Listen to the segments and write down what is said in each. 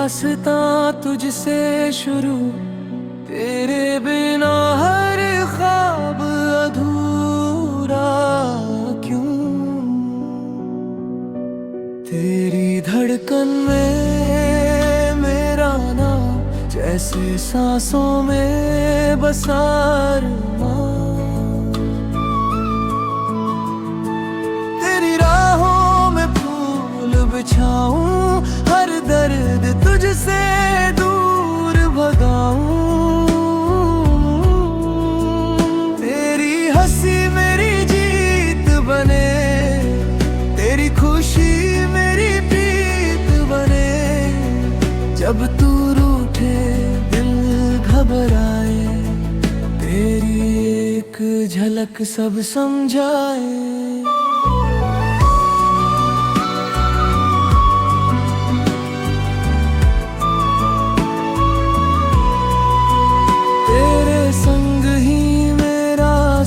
दास्तां तुझसे शुरू, तेरे बिना हर ख्वाब अधूरा क्यों। तेरी धड़कन में मेरा नाम, जैसे सांसों में बसा अरमां। तेरी राहों में फूल बिछाऊं, हर दर्द तुझसे दूर भगाऊं। तेरी हंसी मेरी जीत बने, तेरी खुशी मेरी प्रीत बने। जब तू रूठे दिल घबराए, तेरी एक झलक सब समझाए।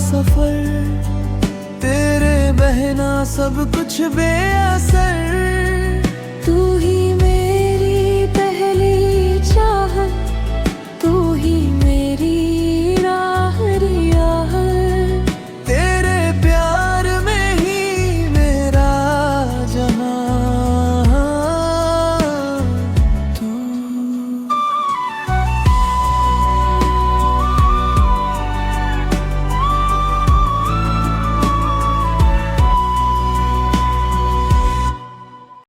सफर तेरे बहना सब कुछ बेअसर।